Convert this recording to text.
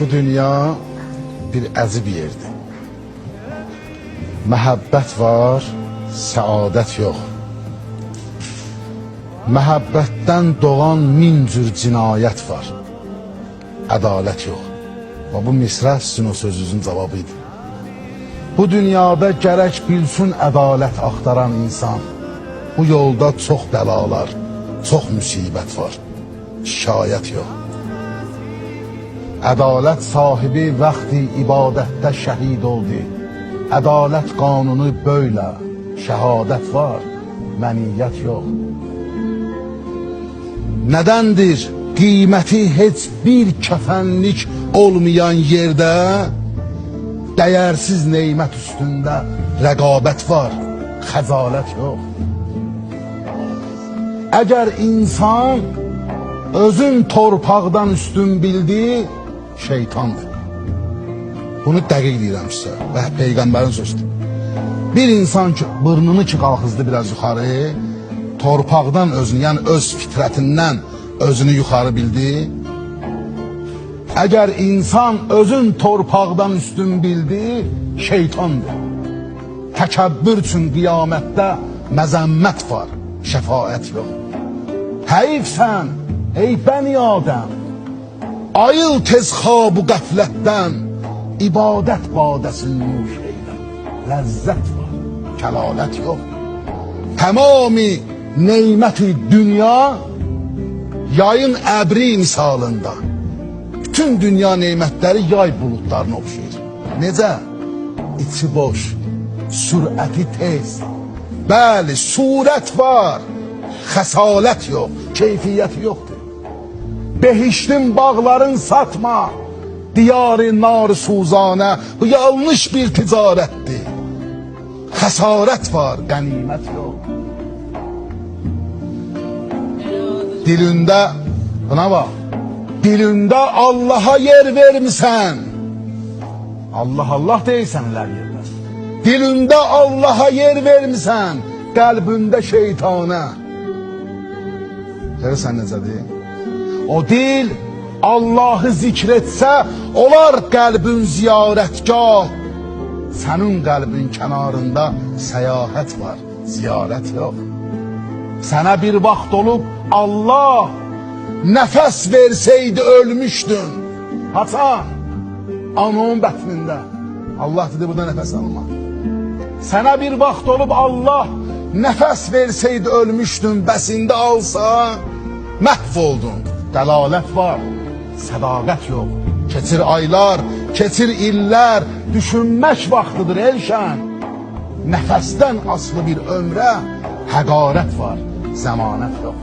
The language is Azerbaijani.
Bu dünya bir əzib yerdir. Məhəbbət var, səadət yox. Məhəbbətdən doğan min cür cinayət var. Ədalət yox. Və bu misra sizin o sözünüzün cavabıydı. Bu dünyada gərək bilsin ədalət axtaran insan. Bu yolda çox bəlalar, çox müsibət var. Şikayət yox. Ədalət sahibi vaxtı ibadətdə şəhid oldu. Ədalət qanunu böyle, şəhadət var, məniyyət yox. Nədəndir qiyməti heç bir kəfənlik olmayan yerdə dəyərsiz neymət üstündə rəqabət var, xəcalət yox. Əgər insan özün torpaqdan üstün bildi, şeytandır. Bunu dəqiq deyirəm sizə və Peyğəmbərin sözüdür. Bir insan ki, burnunu ki qalxızdı biraz yuxarı, torpaqdan özünü, yəni öz fitrətindən özünü yuxarı bildi. Əgər insan özün torpaqdan üstün bildi, şeytandır. Təkəbbür üçün qiyamətdə məzəmmət var, şəfaət yox. Heyfsən, ey bəni Adəm, ayıl tez xabu qəflətdən, ibadət badəsini nuş eylə, ləzzət var, kəlalət yox. Təmami neyməti dünya, yayın əbri misalında. Bütün dünya neymətləri yay bulutlarına oxşayır. Necə? İçi boş, sürəti tez. Bəli, surət var, xəsalət yox, keyfiyyəti yoxdur. Behiştin bağların satma, diyarı nar suzanə, bu yanlış bir ticarətdir. Xəsarət var, qənimət yox. Dilində, buna bax, dilində Allaha yer vermisən. Allah Allah deyilsənlər yerlər. Dilində Allaha yer vermisən, qəlbində şeytana. Görürsən necədir? O dil Allahı zikr etsə, olar qəlbin ziyarətgah. Sənin qəlbin kənarında səyahət var, ziyarət yox. Sənə bir vaxt olub Allah nəfəs verseydi ölmüşdün. Haçan? Ananın bətnində. Allah dedi, burada nəfəs alma. Sənə bir vaxt olub Allah nəfəs verseydi ölmüşdün, bəsində alsa məhv oldun. Dəlalət var, sədaqət yox. Keçir aylar, keçir illər, düşünmək vaxtıdır elşən. Nəfəsdən asılı bir ömrə həqarət var, zəmanət yox.